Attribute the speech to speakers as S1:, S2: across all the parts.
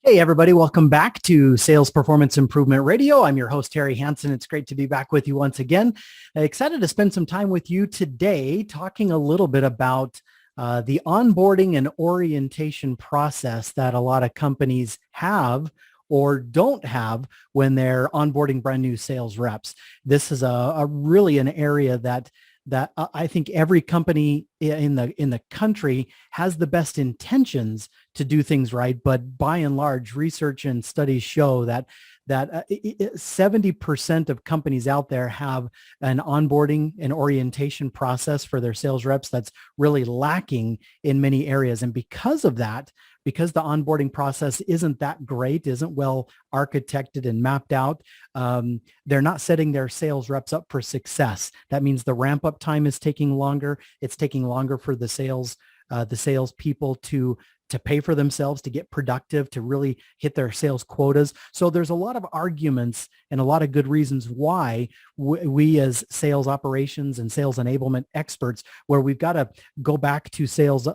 S1: Hey, everybody. Welcome back to Sales Performance Improvement Radio. I'm your host, Terry Hansen. It's great to be back with you once again. Excited to spend some time with you today talking a little bit about the onboarding and orientation process that a lot of companies have or don't have when they're onboarding brand new sales reps. This is a really an area that I think every company in the country has the best intentions to do things right, but by and large, research and studies show that 70% of companies out there have an onboarding and orientation process for their sales reps that's really lacking in many areas. And because of that, because the onboarding process isn't that great, isn't well architected and mapped out, they're not setting their sales reps up for success. That means the ramp up time is taking longer. It's taking longer for the sales people to pay for themselves, to get productive, to really hit their sales quotas. So there's a lot of arguments and a lot of good reasons why we as sales operations and sales enablement experts, where we've got to go back to sales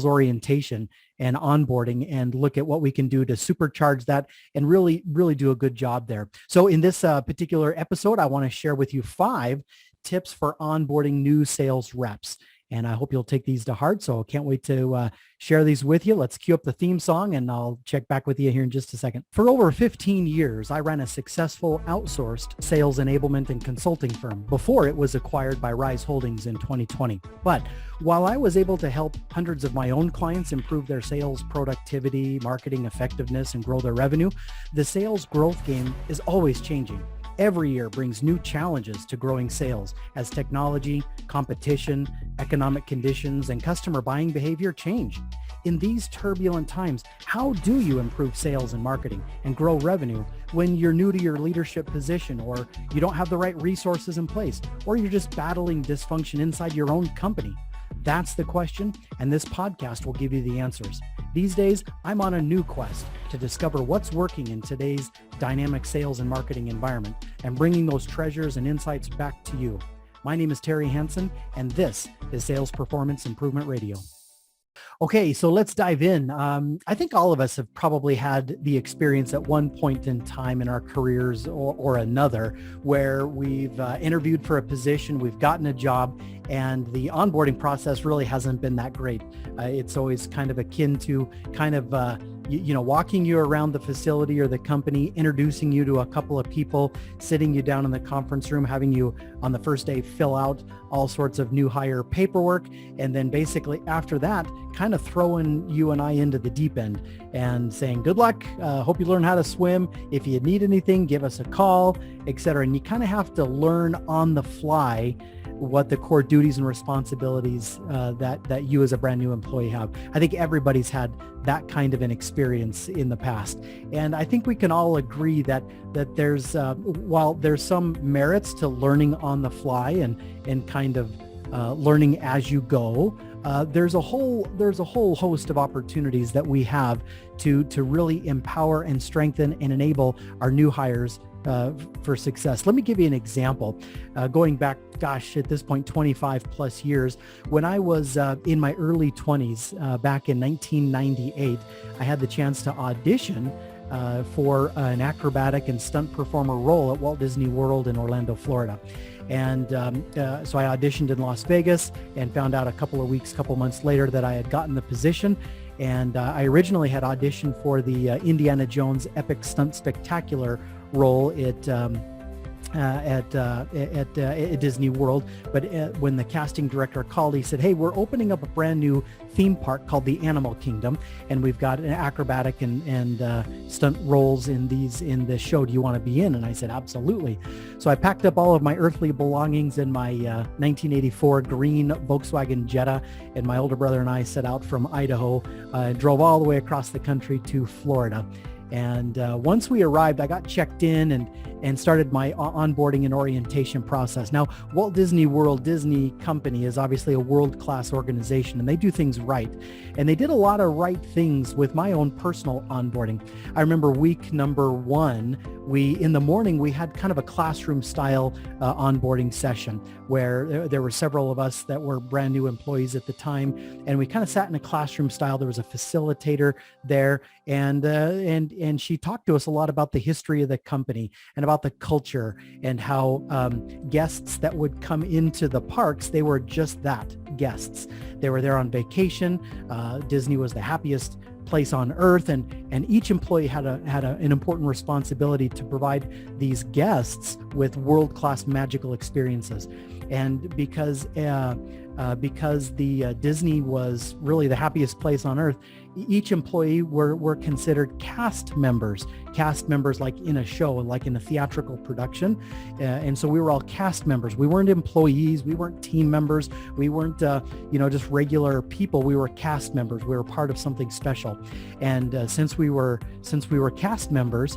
S1: orientation and onboarding and look at what we can do to supercharge that and really do a good job there. So in this particular episode, I want to share with you 5 tips for onboarding new sales reps. And I hope you'll take these to heart. So I can't wait to share these with you. Let's cue up the theme song and I'll check back with you here in just a second. For over 15 years, I ran a successful outsourced sales enablement and consulting firm before it was acquired by Rize Holdings in 2020. But while I was able to help hundreds of my own clients improve their sales productivity, marketing effectiveness, and grow their revenue, the sales growth game is always changing. Every year brings new challenges to growing sales as technology, competition, economic conditions, and customer buying behavior change. In these turbulent times, how do you improve sales and marketing and grow revenue when you're new to your leadership position, or you don't have the right resources in place, or you're just battling dysfunction inside your own company? That's the question, and this podcast will give you the answers. These days, I'm on a new quest to discover what's working in today's dynamic sales and marketing environment and bringing those treasures and insights back to you. My name is Terry Hansen, and this is Sales Performance Improvement Radio. Okay, so let's dive in. I think all of us have probably had the experience at one point in time in our careers or another where we've interviewed for a position, we've gotten a job, and the onboarding process really hasn't been that great. It's always kind of akin to walking you around the facility or the company, introducing you to a couple of people, sitting you down in the conference room, having you on the first day fill out all sorts of new hire paperwork, and then basically after that, kind of throwing you and I into the deep end and saying, good luck, hope you learn how to swim. If you need anything, give us a call, etc. And you kind of have to learn on the fly what the core duties and responsibilities that you as a brand new employee have. I think everybody's had that kind of an experience in the past. And I think we can all agree that there's, while there's some merits to learning on the fly and kind of learning as you go, there's a whole host of opportunities that we have to really empower and strengthen and enable our new hires for success. Let me give you an example. Going back, at this point, 25 plus years, when I was in my early 20s, back in 1998, I had the chance to audition for an acrobatic and stunt performer role at Walt Disney World in Orlando, Florida. And so I auditioned in Las Vegas and found out a couple months later that I had gotten the position. And I originally had auditioned for the Indiana Jones Epic Stunt Spectacular role at Disney World. But when the casting director called, he said, hey, we're opening up a brand new theme park called the Animal Kingdom, and we've got an acrobatic and stunt roles in this show. Do you want to be in? And I said, absolutely. So I packed up all of my earthly belongings in my 1984 green Volkswagen Jetta, and my older brother and I set out from Idaho, drove all the way across the country to Florida. And once we arrived, I got checked in and started my onboarding and orientation process. Now, Walt Disney World Disney Company is obviously a world-class organization, and they do things right. And they did a lot of right things with my own personal onboarding. I remember week number 1, in the morning, we had kind of a classroom style onboarding session where there were several of us that were brand new employees at the time. And we kind of sat in a classroom style. There was a facilitator there, and she talked to us a lot about the history of the company and about the culture and how guests that would come into the parks, they were just that, guests. They were there on vacation. Disney was the happiest place on earth, and each employee had an important responsibility to provide these guests with world-class magical experiences. And because the Disney was really the happiest place on earth, each employee were considered cast members like in a show, like in a theatrical production. And so we were all cast members. We weren't employees. We weren't team members. We weren't, just regular people. We were cast members. We were part of something special. And since we were cast members,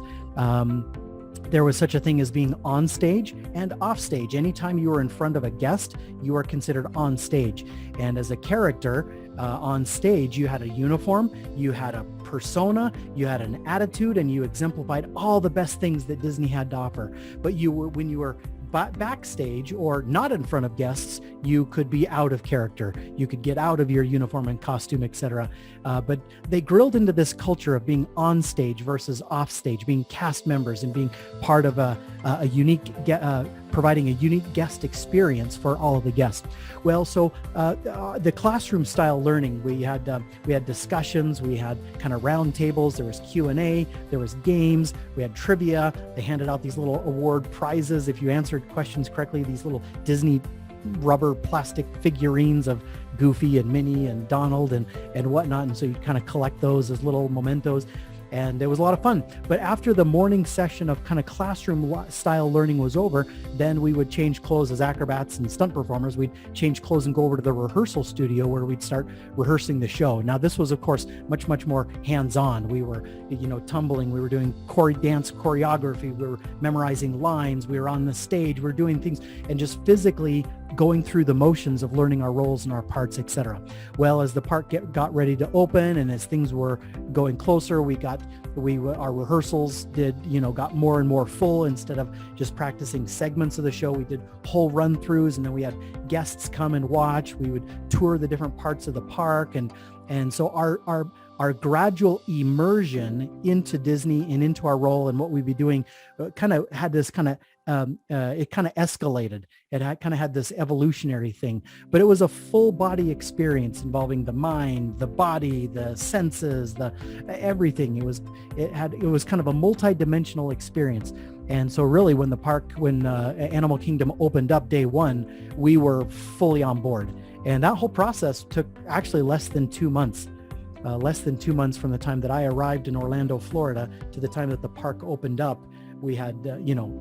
S1: there was such a thing as being on stage and off stage. Anytime you were in front of a guest, you were considered on stage. And as a character on stage, you had a uniform, you had a persona, you had an attitude, and you exemplified all the best things that Disney had to offer. But when you were backstage or not in front of guests, you could be out of character. You could get out of your uniform and costume, etc. But they grilled into this culture of being on stage versus off stage, being cast members and being part of a unique, providing a unique guest experience for all of the guests. Well, so the classroom style learning, we had discussions, we had kind of round tables, there was Q&A, there was games, we had trivia. They handed out these little award prizes if you answered questions correctly, these little Disney rubber plastic figurines of Goofy and Minnie and Donald and whatnot. And so you kind of collect those as little mementos. And it was a lot of fun. But after the morning session of kind of classroom style learning was over, then we would change clothes as acrobats and stunt performers. We'd change clothes and go over to the rehearsal studio where we'd start rehearsing the show. Now, this was, of course, much, much more hands-on. We were, tumbling. We were doing dance choreography. We were memorizing lines. We were on the stage. We were doing things and just physically going through the motions of learning our roles and our parts, etc. Well, as the park got ready to open and as things were going closer, our rehearsals got more and more full. Instead of just practicing segments of the show, we did whole run-throughs, and then we had guests come and watch. We would tour the different parts of the park, and so our gradual immersion into Disney and into our role and what we'd be doing kind of had this kind of it kind of escalated. It kind of had this evolutionary thing, but it was a full body experience involving the mind, the body, the senses, everything. It was kind of a multi-dimensional experience. And so really when Animal Kingdom opened up day 1, we were fully on board. And that whole process took actually less than 2 months. Less than 2 months from the time that I arrived in Orlando, Florida, to the time that the park opened up. We had,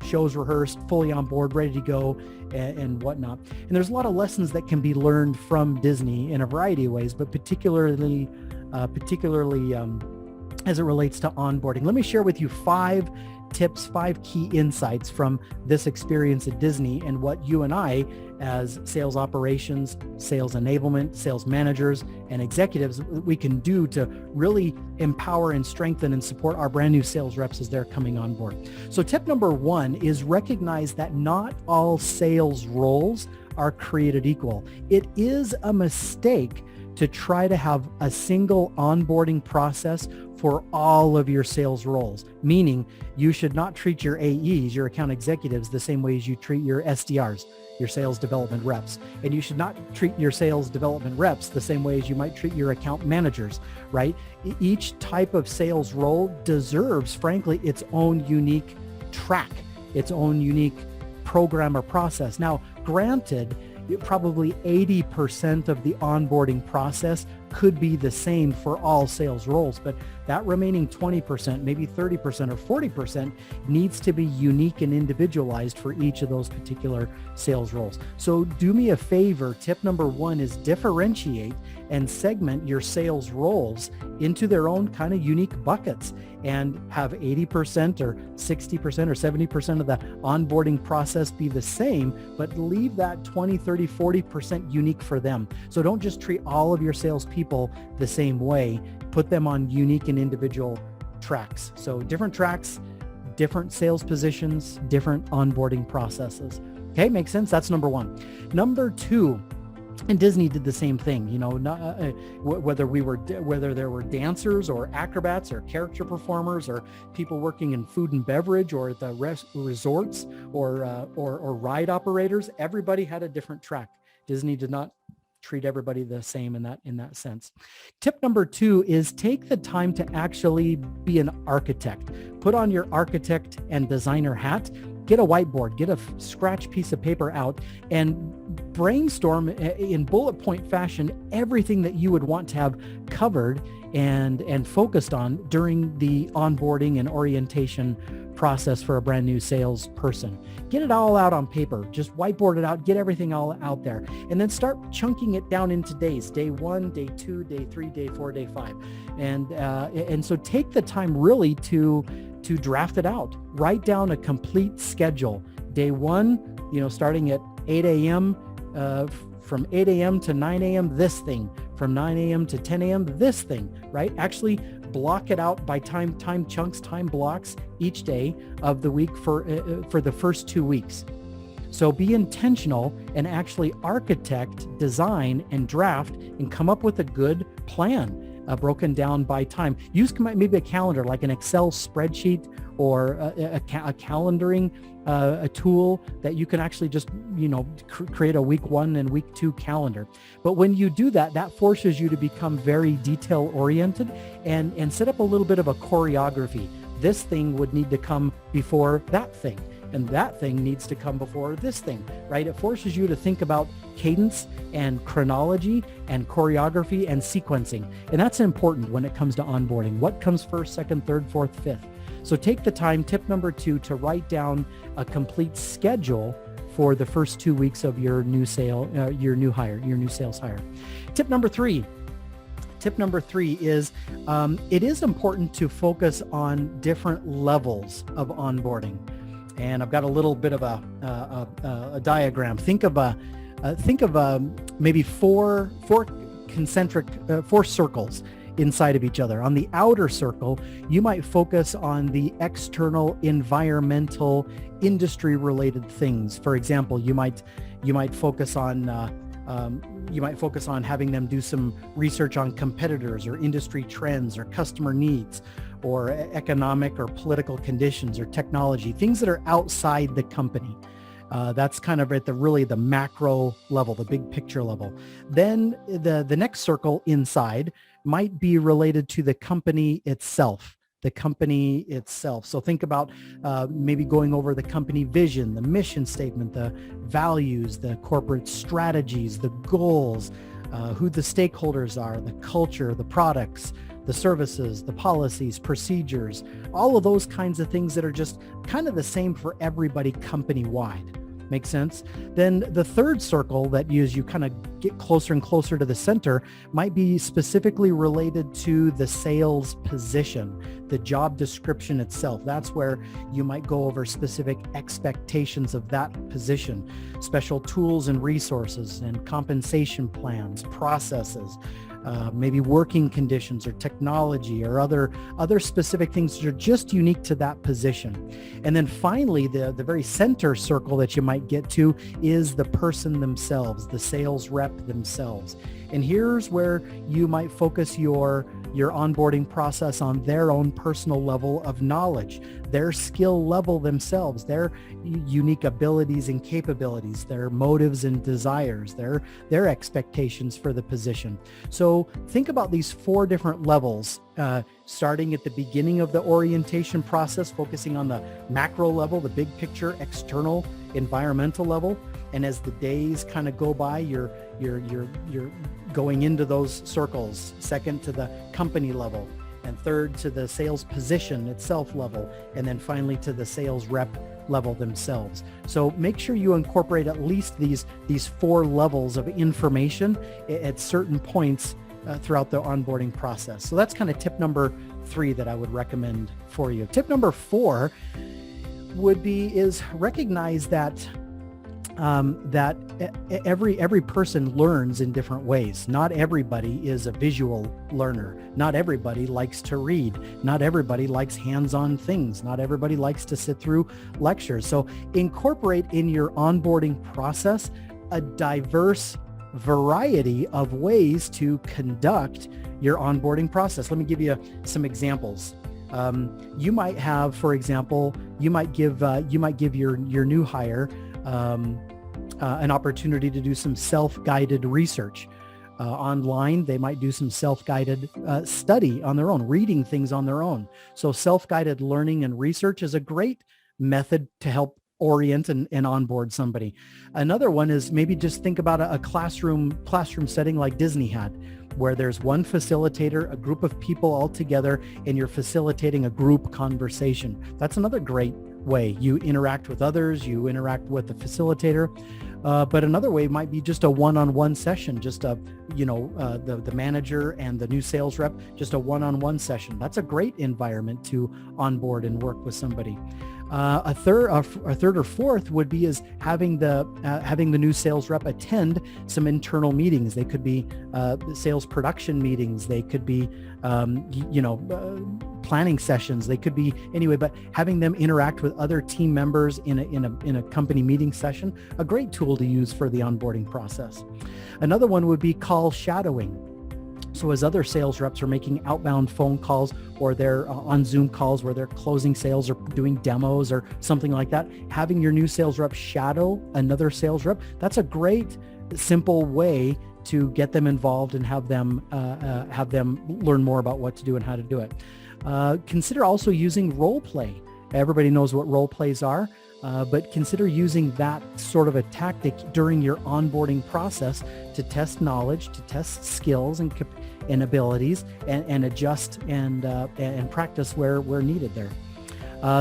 S1: shows rehearsed, fully on board, ready to go, and whatnot. And there's a lot of lessons that can be learned from Disney in a variety of ways, but particularly as it relates to onboarding. Let me share with you 5 tips, 5 key insights from this experience at Disney and what you and I, as sales operations, sales enablement, sales managers, and executives, we can do to really empower and strengthen and support our brand new sales reps as they're coming on board. So tip number 1 is recognize that not all sales roles are created equal. It is a mistake to try to have a single onboarding process for all of your sales roles, meaning you should not treat your AEs, your account executives, the same way as you treat your SDRs, your sales development reps. And you should not treat your sales development reps the same way as you might treat your account managers, right? Each type of sales role deserves, frankly, its own unique track, its own unique program or process. Now, granted, probably 80% of the onboarding process could be the same for all sales roles, but that remaining 20%, maybe 30% or 40% needs to be unique and individualized for each of those particular sales roles. So do me a favor. Tip number one is differentiate and segment your sales roles into their own kind of unique buckets, and have 80% or 60% or 70% of the onboarding process be the same, but leave that 20, 30, 40% unique for them. So don't just treat all of your salespeople the same way. Put them on unique and individual tracks. So different tracks, different sales positions, different onboarding processes. Okay, makes sense? That's number one. Number two, and Disney did the same thing, whether there were dancers or acrobats or character performers or people working in food and beverage or at the resorts or ride operators, everybody had a different track. Disney did not treat everybody the same in that sense. Tip number two is take the time to actually be an architect. Put on your architect and designer hat. Get a whiteboard, get a scratch piece of paper out, and brainstorm in bullet point fashion everything that you would want to have covered and focused on during the onboarding and orientation process for a brand new salesperson. Get it all out on paper. Just whiteboard it out, get everything all out there, and then start chunking it down into days. Day 1, day 2, day 3, day 4, day 5. And so take the time really to draft it out. Write down a complete schedule. Day 1, starting at 8 a.m., from 8 a.m. to 9 a.m., this thing. From 9 a.m. to 10 a.m., this thing, right? Actually block it out by time chunks, time blocks each day of the week for the first 2 weeks. So be intentional and actually architect, design, and draft and come up with a good plan. Broken down by time. Use maybe a calendar, like an Excel spreadsheet or a calendaring a tool that you can actually just create a week 1 and week 2 calendar. But when you do that, that forces you to become very detail oriented and set up a little bit of a choreography. This thing would need to come before that thing, and that thing needs to come before this thing, right? It forces you to think about cadence and chronology and choreography and sequencing. And that's important when it comes to onboarding. What comes first, second, third, fourth, fifth? So take the time, tip number 2, to write down a complete schedule for the first 2 weeks of your new new sales hire. Tip number 3 is it is important to focus on different levels of onboarding. And I've got a little bit of a diagram. Think of maybe four concentric, 4 circles inside of each other. On the outer circle, you might focus on the external environmental industry-related things. For example, you might focus on having them do some research on competitors or industry trends or customer needs or economic or political conditions or technology, things that are outside the company. That's kind of at the macro level, the big picture level. Then the next circle inside might be related to the company itself. So think about maybe going over the company vision, the mission statement, the values, the corporate strategies, the goals, who the stakeholders are, the culture, the products, the services, the policies, procedures, all of those kinds of things that are just kind of the same for everybody company-wide. Make sense? Then the third circle that as you kind of get closer and closer to the center might be specifically related to the sales position, the job description itself. That's where you might go over specific expectations of that position, special tools and resources and compensation plans, processes, maybe working conditions or technology or other specific things that are just unique to that position. And then finally, the very center circle that you might get to is the person themselves, the sales rep themselves. And here's where you might focus your onboarding process on their own personal level of knowledge, their skill level themselves, their unique abilities and capabilities, their motives and desires, their expectations for the position. So think about these 4 different levels, starting at the beginning of the orientation process, focusing on the macro level, the big picture, external, environmental level. And as the days kind of go by, you're going into those circles, second to the company level, and third to the sales position itself level, and then finally to the sales rep level themselves. So make sure you incorporate at least these 4 levels of information at certain points throughout the onboarding process. So that's kind of tip number 3 that I would recommend for you. Tip number 4 is recognize that every person learns in different ways. Not everybody is a visual learner. Not everybody likes to read. Not everybody likes hands-on things. Not everybody likes to sit through lectures. So incorporate in your onboarding process a diverse variety of ways to conduct your onboarding process. Let me give you some examples. You might have, for example, you might give your new hire an opportunity to do some self-guided research online. They might do some self-guided study on their own, reading things on their own. So self-guided learning and research is a great method to help orient and onboard somebody. Another one is maybe just think about a classroom setting like Disney had, where there's one facilitator, a group of people all together, and you're facilitating a group conversation. That's another great way. You interact with others, you interact with the facilitator. But another way might be just a one-on-one session, just the manager and the new sales rep, just a one-on-one session. That's a great environment to onboard and work with somebody. A third or fourth would be is having the new sales rep attend some internal meetings. They could be sales production meetings. They could be planning sessions. They could be anyway, but having them interact with other team members in a company meeting session, a great tool to use for the onboarding process. Another one would be call shadowing. So as other sales reps are making outbound phone calls, or they're on Zoom calls where they're closing sales or doing demos or something like that, having your new sales rep shadow another sales rep, that's a great, simple way to get them involved and have them learn more about what to do and how to do it. Consider also using role play. Everybody knows what role plays are. But consider using that sort of a tactic during your onboarding process to test knowledge, to test skills and abilities, and adjust and practice where needed there.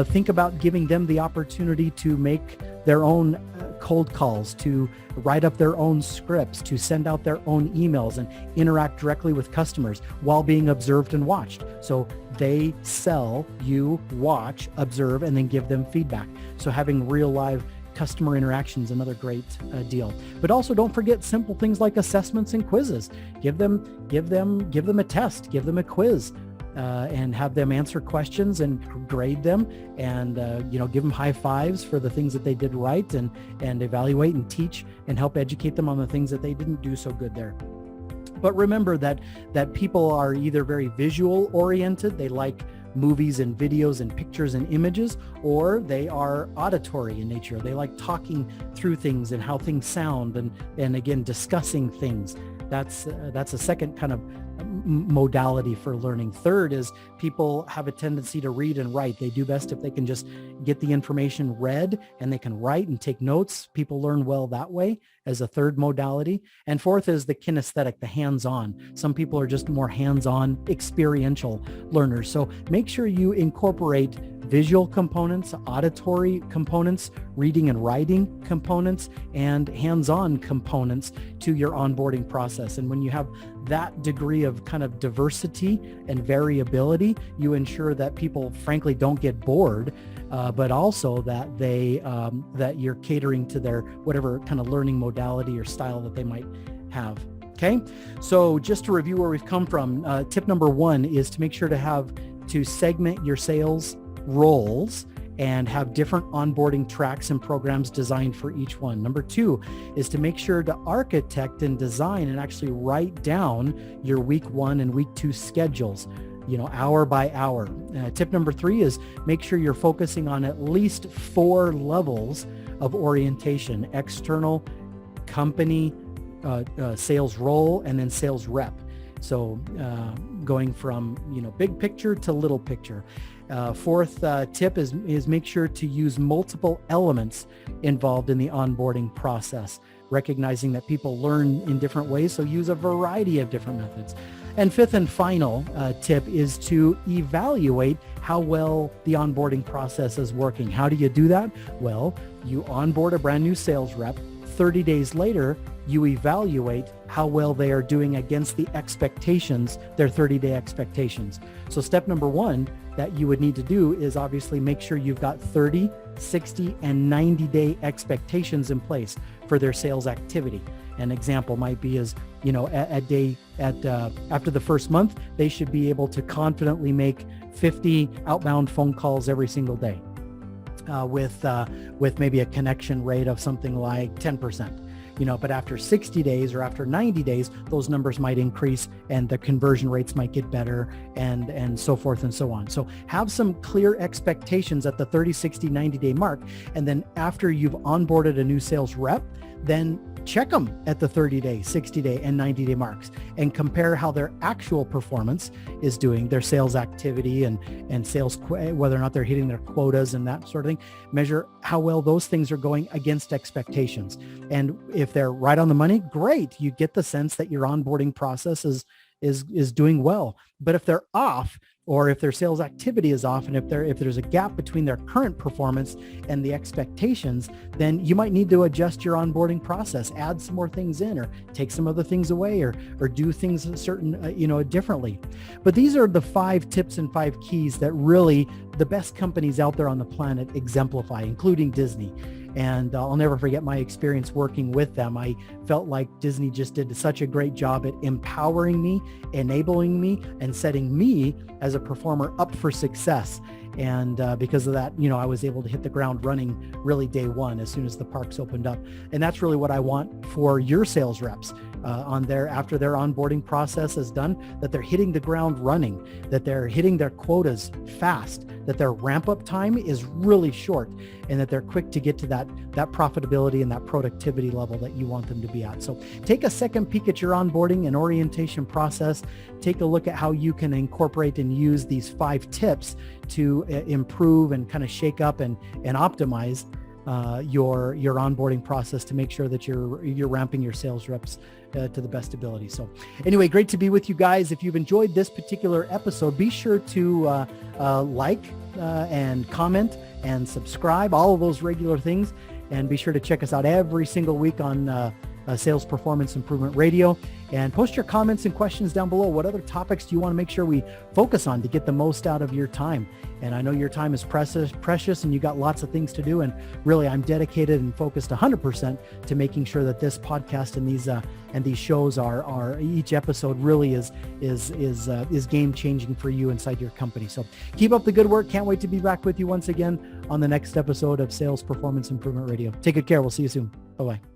S1: Think about giving them the opportunity to make their own cold calls, to write up their own scripts, to send out their own emails and interact directly with customers while being observed and watched. So they sell, you watch, observe, and then give them feedback. So having real live customer interactions, another great deal. But also don't forget simple things like assessments and quizzes. Give them a test, give them a quiz. And have them answer questions and grade them, and give them high fives for the things that they did right, and evaluate and teach and help educate them on the things that they didn't do so good there. But remember that people are either very visual oriented, they like movies and videos and pictures and images, or they are auditory in nature. They like talking through things and how things sound, and again, discussing things. That's a second kind of modality for learning. Third is people have a tendency to read and write. They do best if they can just get the information read and they can write and take notes. People learn well that way as a third modality. And fourth is the kinesthetic, the hands-on. Some people are just more hands-on, experiential learners. So make sure you incorporate visual components, auditory components, reading and writing components, and hands-on components to your onboarding process. And when you have that degree of kind of diversity and variability, you ensure that people frankly don't get bored, but also that that you're catering to their whatever kind of learning modality or style that they might have. Okay, so just to review where we've come from, tip number 1 is to make sure to segment your sales roles and have different onboarding tracks and programs designed for each one. Number 2 is to make sure to architect and design and actually write down your week 1 and week 2 schedules, hour by hour. Tip number 3 is make sure you're focusing on at least 4 levels of orientation: external, company, sales role, and then sales rep. So going from, big picture to little picture. Fourth tip is make sure to use multiple elements involved in the onboarding process, recognizing that people learn in different ways, so use a variety of different methods. And fifth and final tip is to evaluate how well the onboarding process is working. How do you do that? Well, you onboard a brand new sales rep. 30 days later, you evaluate how well they are doing against the expectations, their 30-day expectations. So step number one that you would need to do is obviously make sure you've got 30, 60, and 90-day expectations in place for their sales activity. An example might be is, after the first month, they should be able to confidently make 50 outbound phone calls every single day with maybe a connection rate of something like 10%. But after 60 days or after 90 days, those numbers might increase and the conversion rates might get better and so forth and so on. So have some clear expectations at the 30, 60, 90-day mark. And then after you've onboarded a new sales rep, then check them at the 30-day, 60-day, and 90-day marks and compare how their actual performance is doing, their sales activity and sales, whether or not they're hitting their quotas and that sort of thing. Measure how well those things are going against expectations. And if they're right on the money, great. You get the sense that your onboarding process is doing well. But if they're off, or if their sales activity is off, and if there's a gap between their current performance and the expectations, then you might need to adjust your onboarding process, add some more things in, or take some other things away, or do things differently. But these are the 5 tips and 5 keys that really the best companies out there on the planet exemplify, including Disney. And I'll never forget my experience working with them. I felt like Disney just did such a great job at empowering me, enabling me, and setting me as a performer up for success. And because of that, I was able to hit the ground running really day one as soon as the parks opened up. And that's really what I want for your sales reps after their onboarding process is done, that they're hitting the ground running, that they're hitting their quotas fast, that their ramp up time is really short, and that they're quick to get to that profitability and that productivity level that you want them to be at. So take a second peek at your onboarding and orientation process. Take a look at how you can incorporate and use these 5 tips to improve and kind of shake up and optimize your onboarding process to make sure that you're ramping your sales reps to the best ability. So anyway, great to be with you guys. If you've enjoyed this particular episode, be sure to like and comment and subscribe, all of those regular things. And be sure to check us out every single week on Sales Performance Improvement Radio, and post your comments and questions down below. What other topics do you want to make sure we focus on to get the most out of your time? And I know your time is precious and you got lots of things to do. And really, I'm dedicated and focused 100% to making sure that this podcast and these shows are each episode really is game changing for you inside your company. So keep up the good work. Can't wait to be back with you once again on the next episode of Sales Performance Improvement Radio. Take good care. We'll see you soon. Bye-bye.